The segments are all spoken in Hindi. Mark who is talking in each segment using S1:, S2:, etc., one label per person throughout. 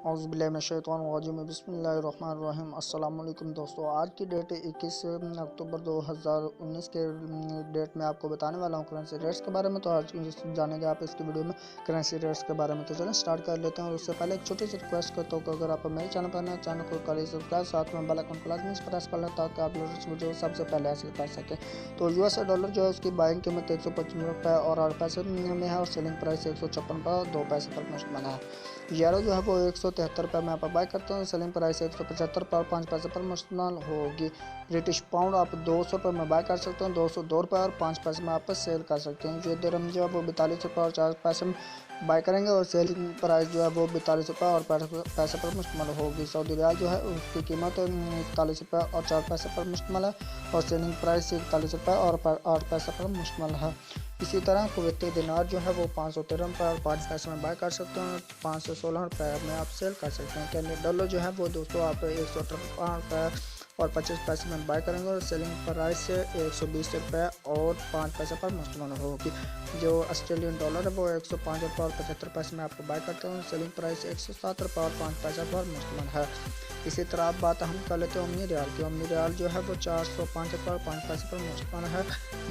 S1: औज़ुबिल्लाहिमिनश्शैतानिर्रजीम बिस्मिल्लाहिर्रहमानिर्रहीम। अस्सलाम वालेकुम दोस्तों, आज की डेट 21 अक्टूबर 2019 के डेट में आपको बताने वाला हूँ करेंसी रेट्स के बारे में। तो आज जानेंगे आप इसकी वीडियो में करेंसी रेट्स के बारे में। तो चलें स्टार्ट कर लेते हैं। और उससे पहले एक छोटी सी रिक्वेस्ट करता हूँ कि अगर आप मेरे चैनल पर नए चैनल को करें सब्सक्राइब, साथ में बेल आइकन को लाजमी प्रेस कर लें ताकि आप लेटेस्ट वीडियो सबसे पहले हासिल कर सकें। तो यूएस डॉलर जो है उसकी बाइंग कीमत 155 रुपये और 8 पैसे में है और सेलिंग प्राइस 156 रुपये और 2 पैसे पर मुश्तमिल है। यूरो जो है वो 173 रुपये में आप बाय करते हैं, सेलिंग प्राइस 175 रुपये और 5 पैसे पर मुश्तमिल होगी। ब्रिटिश पाउंड आप 200 रुपये में बाय कर सकते हैं, 202 रुपये और 5 पैसे में आप सेल कर सकते हैं। जो दिरहम जो है वो 42 रुपये और 4 पैसे में बाय करेंगे और सेलिंग प्राइस जो है वो 42 रुपये और 5 पैसे पर मुश्तमिल होगी। सऊदी रियाल जो है उसकी कीमत 41 रुपये और 4 पैसे पर मुश्तमिल है और सेलिंग प्राइस 41 रुपये और 8 पैसे पर मुश्तमिल है। इसी तरह कुवैती दिनार जो है वो 513 रुपये और 5 पैसे में बाय कर सकते हैं, 516 रुपये में आप सेल कर सकते हैं। कैनेडियन डॉलर जो है वो दोस्तों आप 158 रुपये और 25 पैसे में बाय करेंगे और सेलिंग प्राइस 120 रुपये और 5 पैसे पर मुश्तमिल होगी। जो ऑस्ट्रेलियन डॉलर है वो 105 रुपये और 75 पैसे में आपको बाय करते हैं, सेलिंग प्राइस 107 रुपये और 5 पैसे पर मुश्तमिल है। इसी तरह आप बात हम कर लेते हैं ओमनी रियाल की। ओमनी रियाल जो है वो 405 रुपये और 5 पैसे पर मुश्तमिल है।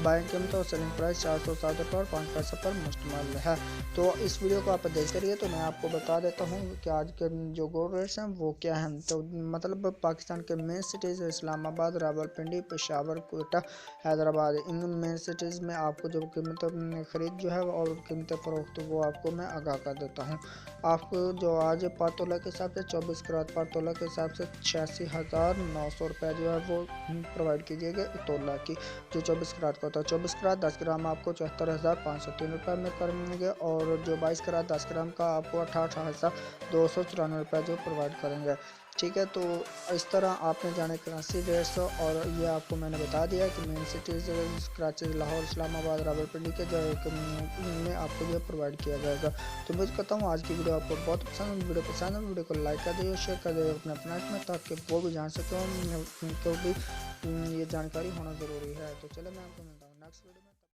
S1: बाइंग कीमत और सेलिंग प्राइस 407 रुपये और 5 पैसे पर मुश्तमिल है। तो इस वीडियो को आप देखते रहिए। तो मैं आपको बता देता हूँ कि आज के जो गोल्ड रेट्स हैं वो क्या हैं। तो मतलब पाकिस्तान के मेन सिटीज़ इस्लामाबाद, रावलपिंडी, पेशावर, कोयटा, हैदराबाद, इन मेन सिटीज़ में आपको जो कीमत ख़रीद जो है और कीमत फ़रोख्त वो आपको मैं आगाह कर देता हूँ। आपको जो आज पर तोला के हिसाब से 24 कैरेट पर तोला के हिसाब से 86,900 रुपये जो है वो प्रोवाइड कीजिएगा तोला की, जो 24 कैरेट का होता है। 24 कैरेट 10 ग्राम आपको 74,503 रुपये में करेंगे और जो 22 कैरेट 10 ग्राम का आपको 88,294 रुपये जो प्रोवाइड करेंगे। ठीक है, तो इस तरह आपने जाने करेंसी रेट्स और ये आपको मैंने बता दिया कि मेन सिटीज़ कराची, लाहौर, इस्लामाबाद, रावलपिंडी के जो में आपको ये प्रोवाइड किया जाएगा। तो मैं कहता हूँ आज की वीडियो आपको बहुत पसंद, वीडियो पसंद है वीडियो को लाइक कर दिए, शेयर कर दिए अपने फ्रेंड्स में ताकि वो भी जान सकें, उनको भी ये जानकारी होना ज़रूरी है। तो चलो मैं आपको मिलता हूँ नेक्स्ट वीडियो में।